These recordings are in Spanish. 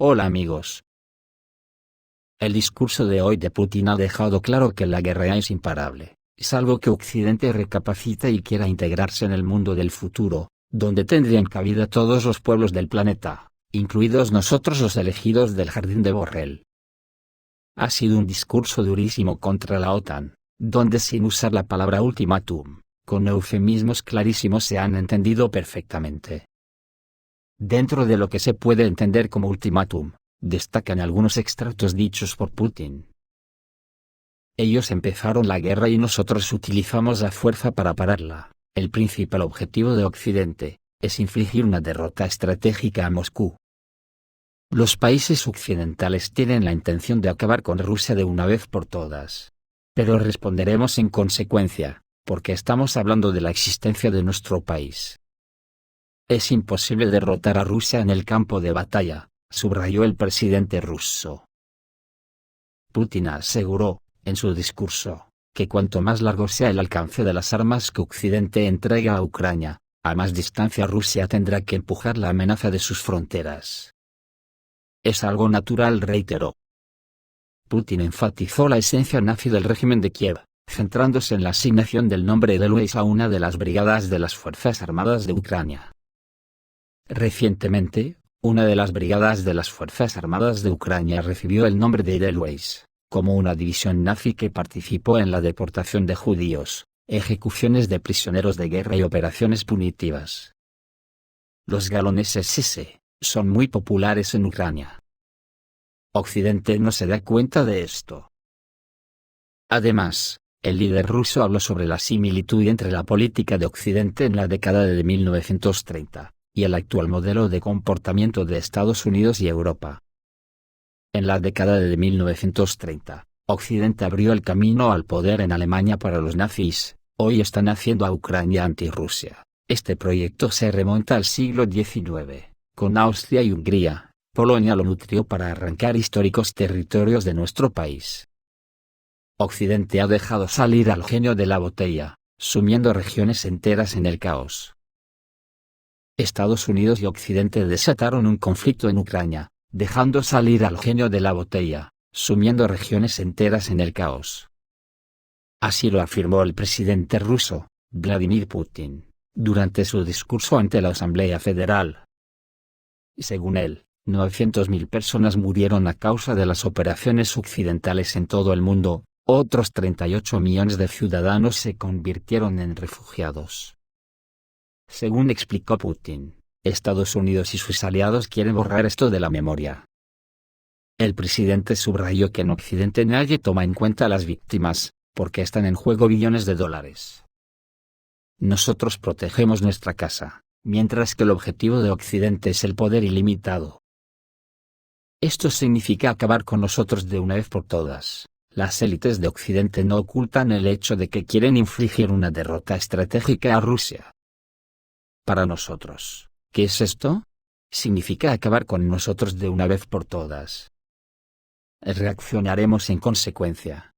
Hola amigos. El discurso de hoy de Putin ha dejado claro que la guerra es imparable, salvo que Occidente recapacite y quiera integrarse en el mundo del futuro, donde tendrían cabida todos los pueblos del planeta, incluidos nosotros los elegidos del Jardín de Borrell. Ha sido un discurso durísimo contra la OTAN, donde sin usar la palabra ultimátum, con eufemismos clarísimos se han entendido perfectamente. Dentro de lo que se puede entender como ultimátum, destacan algunos extractos dichos por Putin. Ellos empezaron la guerra y nosotros utilizamos la fuerza para pararla. El principal objetivo de Occidente es infligir una derrota estratégica a Moscú. Los países occidentales tienen la intención de acabar con Rusia de una vez por todas. Pero responderemos en consecuencia, porque estamos hablando de la existencia de nuestro país. Es imposible derrotar a Rusia en el campo de batalla, subrayó el presidente ruso. Putin aseguró, en su discurso, que cuanto más largo sea el alcance de las armas que Occidente entrega a Ucrania, a más distancia Rusia tendrá que empujar la amenaza de sus fronteras. Es algo natural, reiteró. Putin enfatizó la esencia nazi del régimen de Kiev, centrándose en la asignación del nombre de Edelweiss a una de las brigadas de las Fuerzas Armadas de Ucrania. Recientemente, una de las brigadas de las Fuerzas Armadas de Ucrania recibió el nombre de Edelweiss, como una división nazi que participó en la deportación de judíos, ejecuciones de prisioneros de guerra y operaciones punitivas. Los galones SS son muy populares en Ucrania. Occidente no se da cuenta de esto. Además, el líder ruso habló sobre la similitud entre la política de Occidente en la década de 1930 y el actual modelo de comportamiento de Estados Unidos y Europa. En la década de 1930, Occidente abrió el camino al poder en Alemania para los nazis. Hoy están haciendo a Ucrania anti-Rusia. Este proyecto se remonta al siglo XIX. Con Austria y Hungría, Polonia lo nutrió para arrancar históricos territorios de nuestro país. Occidente ha dejado salir al genio de la botella, sumiendo regiones enteras en el caos. Estados Unidos y Occidente desataron un conflicto en Ucrania, dejando salir al genio de la botella, sumiendo regiones enteras en el caos. Así lo afirmó el presidente ruso, Vladimir Putin, durante su discurso ante la Asamblea Federal. Según él, 900.000 personas murieron a causa de las operaciones occidentales en todo el mundo, otros 38 millones de ciudadanos se convirtieron en refugiados. Según explicó Putin, Estados Unidos y sus aliados quieren borrar esto de la memoria. El presidente subrayó que en Occidente nadie toma en cuenta a las víctimas, porque están en juego billones de dólares. Nosotros protegemos nuestra casa, mientras que el objetivo de Occidente es el poder ilimitado. Esto significa acabar con nosotros de una vez por todas. Las élites de Occidente no ocultan el hecho de que quieren infligir una derrota estratégica a Rusia. Para nosotros, ¿qué es esto? Significa acabar con nosotros de una vez por todas. Reaccionaremos en consecuencia.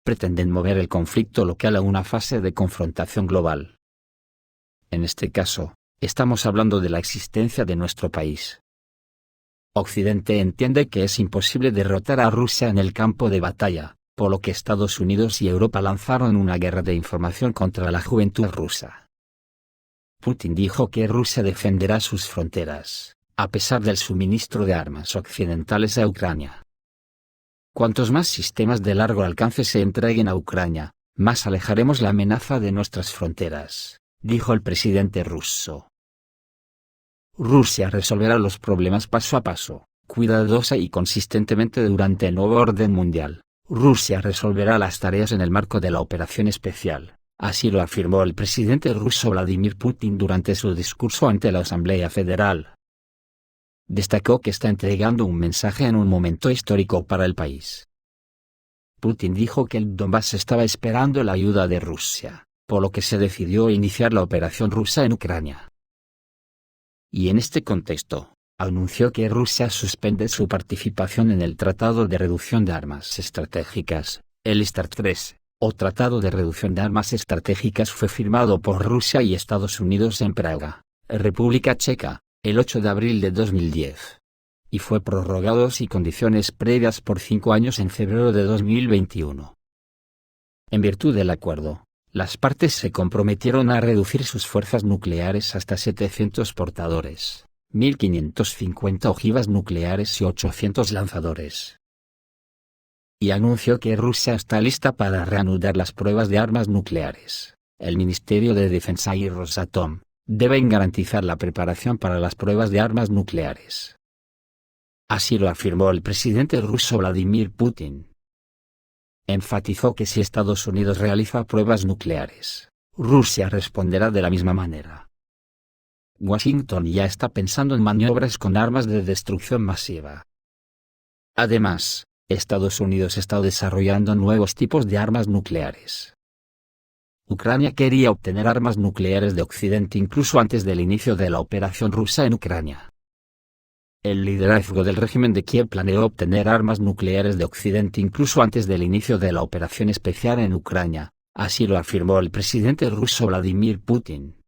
Pretenden mover el conflicto local a una fase de confrontación global. En este caso, estamos hablando de la existencia de nuestro país. Occidente entiende que es imposible derrotar a Rusia en el campo de batalla, por lo que Estados Unidos y Europa lanzaron una guerra de información contra la juventud rusa. Putin dijo que Rusia defenderá sus fronteras, a pesar del suministro de armas occidentales a Ucrania. Cuantos más sistemas de largo alcance se entreguen a Ucrania, más alejaremos la amenaza de nuestras fronteras, dijo el presidente ruso. Rusia resolverá los problemas paso a paso, cuidadosa y consistentemente durante el nuevo orden mundial. Rusia resolverá las tareas en el marco de la operación especial. Así lo afirmó el presidente ruso Vladimir Putin durante su discurso ante la Asamblea Federal. Destacó que está entregando un mensaje en un momento histórico para el país. Putin dijo que el Donbass estaba esperando la ayuda de Rusia, por lo que se decidió iniciar la operación rusa en Ucrania. Y en este contexto, anunció que Rusia suspende su participación en el Tratado de Reducción de Armas Estratégicas, el START III, o Tratado de Reducción de Armas Estratégicas fue firmado por Rusia y Estados Unidos en Praga, República Checa, el 8 de abril de 2010. y fue prorrogado sin condiciones previas por 5 años en febrero de 2021. En virtud del acuerdo, las partes se comprometieron a reducir sus fuerzas nucleares hasta 700 portadores, 1.550 ojivas nucleares y 800 lanzadores. Y anunció que Rusia está lista para reanudar las pruebas de armas nucleares. El Ministerio de Defensa y Rosatom deben garantizar la preparación para las pruebas de armas nucleares. Así lo afirmó el presidente ruso Vladimir Putin. Enfatizó que si Estados Unidos realiza pruebas nucleares, Rusia responderá de la misma manera. Washington ya está pensando en maniobras con armas de destrucción masiva. Además, Estados Unidos está desarrollando nuevos tipos de armas nucleares. Ucrania quería obtener armas nucleares de Occidente incluso antes del inicio de la operación rusa en Ucrania. El liderazgo del régimen de Kiev planeó obtener armas nucleares de Occidente incluso antes del inicio de la operación especial en Ucrania, así lo afirmó el presidente ruso Vladimir Putin.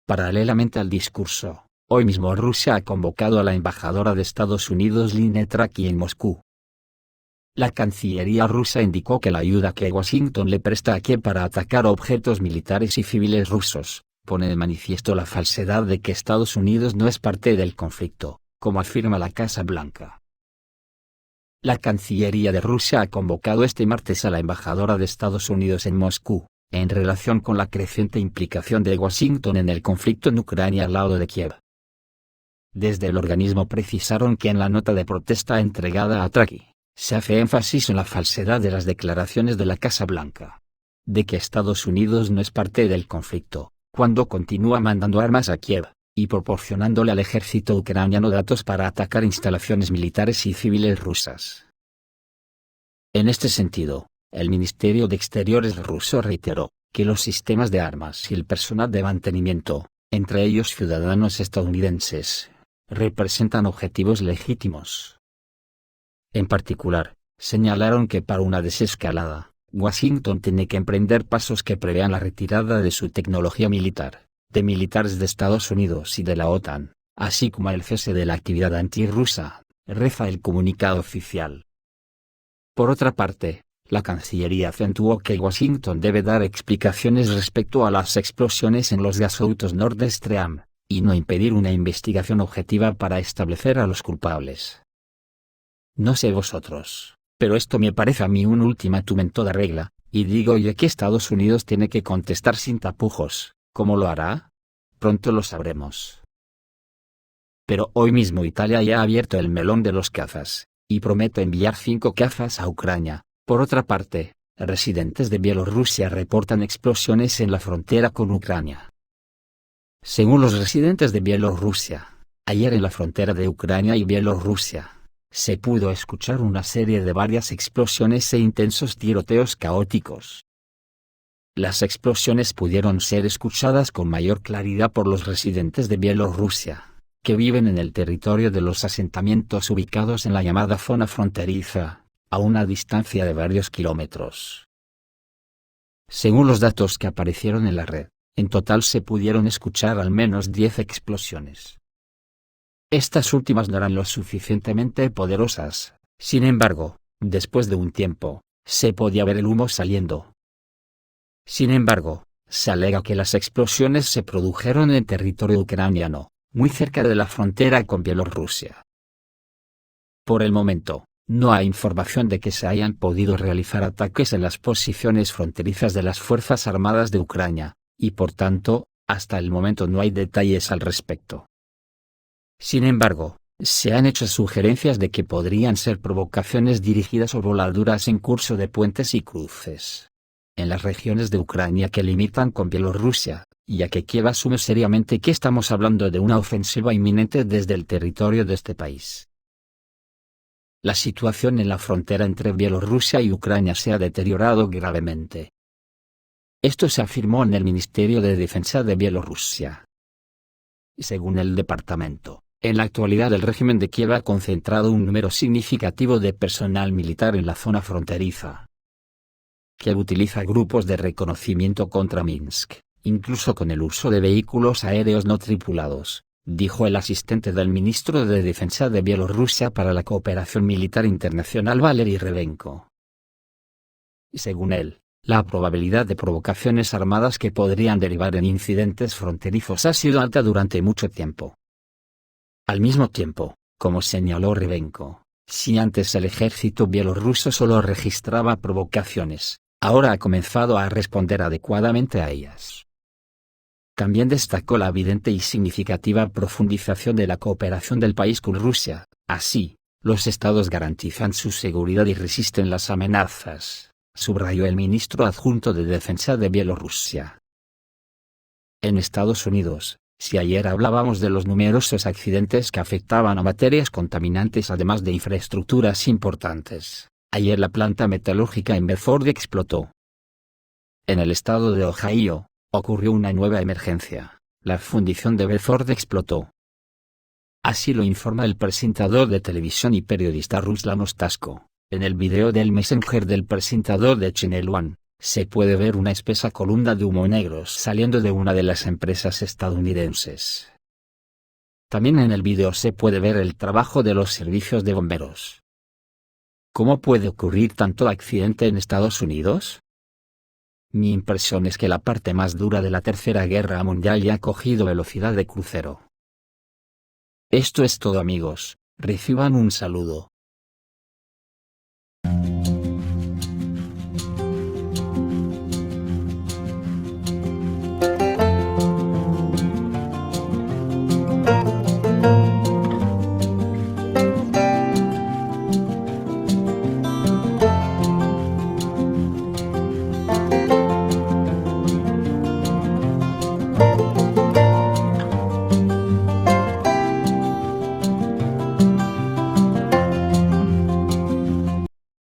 Paralelamente al discurso, hoy mismo Rusia ha convocado a la embajadora de Estados Unidos Lynne Traki en Moscú. La Cancillería rusa indicó que la ayuda que Washington le presta a Kiev para atacar objetos militares y civiles rusos pone de manifiesto la falsedad de que Estados Unidos no es parte del conflicto, como afirma la Casa Blanca. La Cancillería de Rusia ha convocado este martes a la embajadora de Estados Unidos en Moscú, en relación con la creciente implicación de Washington en el conflicto en Ucrania al lado de Kiev. Desde el organismo precisaron que en la nota de protesta entregada a Traki, se hace énfasis en la falsedad de las declaraciones de la Casa Blanca, de que Estados Unidos no es parte del conflicto, cuando continúa mandando armas a Kiev, y proporcionándole al ejército ucraniano datos para atacar instalaciones militares y civiles rusas. En este sentido, el Ministerio de Exteriores ruso reiteró que los sistemas de armas y el personal de mantenimiento, entre ellos ciudadanos estadounidenses, representan objetivos legítimos. En particular, señalaron que para una desescalada, Washington tiene que emprender pasos que prevean la retirada de su tecnología militar, de militares de Estados Unidos y de la OTAN, así como el cese de la actividad antirrusa, reza el comunicado oficial. Por otra parte, la Cancillería acentuó que Washington debe dar explicaciones respecto a las explosiones en los gasoductos Nord Stream, y no impedir una investigación objetiva para establecer a los culpables. No sé vosotros, pero esto me parece a mí un ultimátum en toda regla, y digo yo que Estados Unidos tiene que contestar sin tapujos. ¿Cómo lo hará? Pronto lo sabremos. Pero hoy mismo Italia ya ha abierto el melón de los cazas, y promete enviar 5 cazas a Ucrania. Por otra parte, residentes de Bielorrusia reportan explosiones en la frontera con Ucrania. Según los residentes de Bielorrusia, ayer en la frontera de Ucrania y Bielorrusia, se pudo escuchar una serie de varias explosiones e intensos tiroteos caóticos. Las explosiones pudieron ser escuchadas con mayor claridad por los residentes de Bielorrusia, que viven en el territorio de los asentamientos ubicados en la llamada zona fronteriza, a una distancia de varios kilómetros. Según los datos que aparecieron en la red, en total se pudieron escuchar al menos 10 explosiones. Estas últimas no eran lo suficientemente poderosas, sin embargo, después de un tiempo, se podía ver el humo saliendo. Sin embargo, se alega que las explosiones se produjeron en territorio ucraniano, muy cerca de la frontera con Bielorrusia. Por el momento, no hay información de que se hayan podido realizar ataques en las posiciones fronterizas de las Fuerzas Armadas de Ucrania, y por tanto, hasta el momento no hay detalles al respecto. Sin embargo, se han hecho sugerencias de que podrían ser provocaciones dirigidas o voladuras en curso de puentes y cruces en las regiones de Ucrania que limitan con Bielorrusia, ya que Kiev asume seriamente que estamos hablando de una ofensiva inminente desde el territorio de este país. La situación en la frontera entre Bielorrusia y Ucrania se ha deteriorado gravemente. Esto se afirmó en el Ministerio de Defensa de Bielorrusia. Según el departamento, en la actualidad el régimen de Kiev ha concentrado un número significativo de personal militar en la zona fronteriza. Kiev utiliza grupos de reconocimiento contra Minsk, incluso con el uso de vehículos aéreos no tripulados, dijo el asistente del ministro de Defensa de Bielorrusia para la Cooperación Militar Internacional Valery Revenko. Según él, la probabilidad de provocaciones armadas que podrían derivar en incidentes fronterizos ha sido alta durante mucho tiempo. Al mismo tiempo, como señaló Revenko, si antes el ejército bielorruso solo registraba provocaciones, ahora ha comenzado a responder adecuadamente a ellas. También destacó la evidente y significativa profundización de la cooperación del país con Rusia. Así, los estados garantizan su seguridad y resisten las amenazas, subrayó el ministro adjunto de Defensa de Bielorrusia. En Estados Unidos, si ayer hablábamos de los numerosos accidentes que afectaban a materias contaminantes además de infraestructuras importantes, ayer la planta metalúrgica en Bedford explotó. En el estado de Ohio, ocurrió una nueva emergencia, la fundición de Bedford explotó. Así lo informa el presentador de televisión y periodista Ruslan Ostasko. En el video del Messenger del presentador de Channel One, se puede ver una espesa columna de humo negro saliendo de una de las empresas estadounidenses. También en el video se puede ver el trabajo de los servicios de bomberos. ¿Cómo puede ocurrir tanto accidente en Estados Unidos? Mi impresión es que la parte más dura de la Tercera Guerra Mundial ya ha cogido velocidad de crucero. Esto es todo amigos, reciban un saludo.